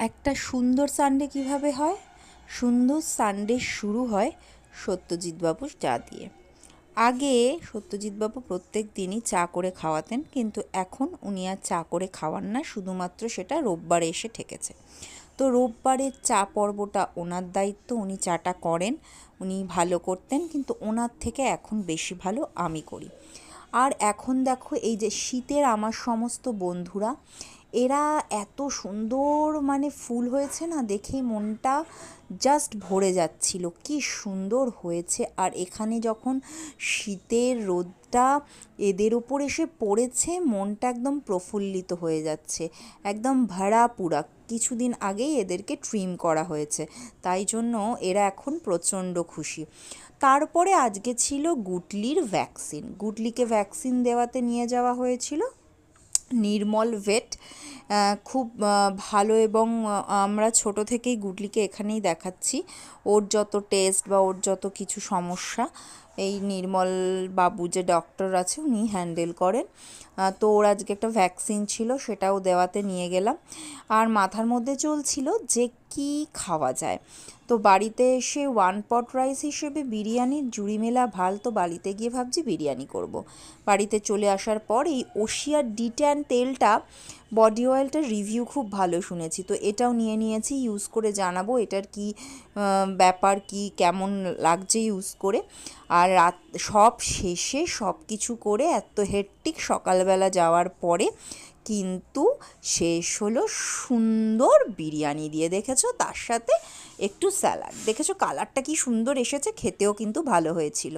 একটা সুন্দর সানডে কিভাবে হয়? সুন্দর সানডে শুরু হয় সত্যজিৎবাবুর চা দিয়ে। আগে সত্যজিৎবাবু প্রত্যেক দিনই চা করে খাওয়াতেন, কিন্তু এখন উনি আর চা করে খাওয়ান না, শুধুমাত্র সেটা রোববারে এসে ঠেকেছে। তো রোববারের চা পর্বটা ওনার দায়িত্ব, উনি চাটা করেন, উনি ভালো করতেন, কিন্তু ওনার থেকে এখন বেশি ভালো আমি করি। আর এখন দেখো, এই যে শীতের আমার সমস্ত বন্ধুরা, এরা এত সুন্দর ফুল হয়েছে না, দেখেই মনটা জাস্ট ভরে যাচ্ছিল, কি সুন্দর হয়েছে। আর এখানে যখন শীতের রোদটা এদের ওপর এসে পড়েছে, মনটা একদম প্রফুল্লিত হয়ে যাচ্ছে, একদম ভরা পুরা। কিছুদিন আগেই এদেরকে ট্রিম করা হয়েছে, তাই জন্য এরা এখন প্রচণ্ড খুশি। তারপরে আজকে ছিল গুটলির ভ্যাকসিন। গুটলিকে ভ্যাকসিন দেওয়াতে নিয়ে যাওয়া হয়েছিল নির্মল ভেট। খুব ভালো, এবং আমরা ছোট থেকেই গুটলিকে এখানেই দেখাচ্ছি। ওর যত টেস্ট বা ওর যত কিছু সমস্যা, এই নির্মল বাবু যে ডক্টর আছে উনি হ্যান্ডেল করেন। তো ওর আজকে একটা ভ্যাকসিন ছিল, সেটাও দেওয়াতে নিয়ে গেলাম। আর মাথার মধ্যে চলছিল যে কি খাওয়া যায়। তো বাড়িতে এসে ওয়ান পট রাইস হিসেবে বিরিয়ানির জুড়ি মেলা ভাল, তো বাড়িতে গিয়ে ভাবছি বিরিয়ানি করব। বাড়িতে চলে আসার পর এই ওশিয়ার ডিট্যান তেলটা, বডি অয়েলটার রিভিউ খুব ভালো শুনেছি, তো এটাও নিয়ে নিয়েছি, ইউজ করে জানাবো এটার কি ব্যাপার, কি কেমন লাগছে ইউজ করে। আর রাত সব শেষে সব কিছু করে এত হেক্টিক সকালবেলা যাওয়ার পরে কিন্তু শেষ হলো সুন্দর বিরিয়ানি দিয়ে। দেখেছো, তার সাথে একটু স্যালাড, দেখেছো কালারটা কি সুন্দর এসেছে, খেতেও কিন্তু ভালো হয়েছিল।